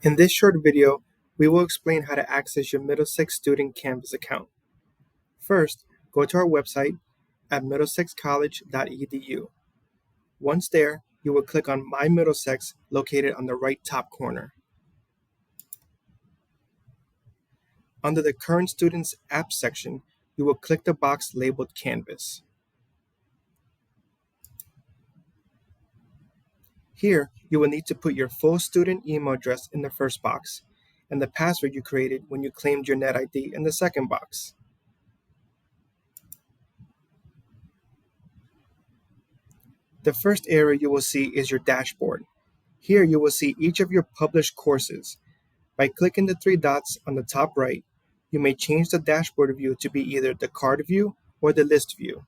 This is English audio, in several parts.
In this short video, we will explain how to access your Middlesex Student Canvas account. First, go to our website at middlesexcollege.edu. Once there, you will click on My Middlesex located on the right top corner. Under the Current Students Apps section, you will click the box labeled Canvas. Here, you will need to put your full student email address in the first box and the password you created when you claimed your NetID in the second box. The first area you will see is your dashboard. Here you will see each of your published courses. By clicking the three dots on the top right, you may change the dashboard view to be either the card view or the list view.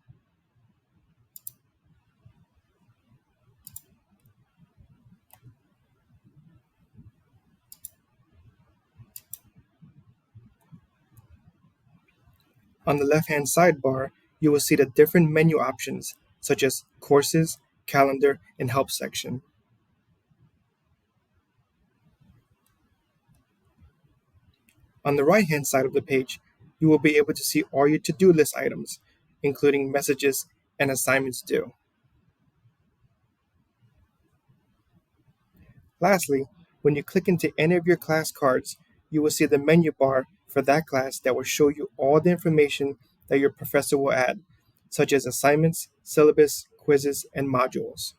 On the left-hand sidebar, you will see the different menu options, such as Courses, Calendar, and Help section. On the right-hand side of the page, you will be able to see all your to-do list items, including messages and assignments due. Lastly, when you click into any of your class cards, you will see the menu bar for that class that will show you all the information that your professor will add, such as assignments, syllabus, quizzes, and modules.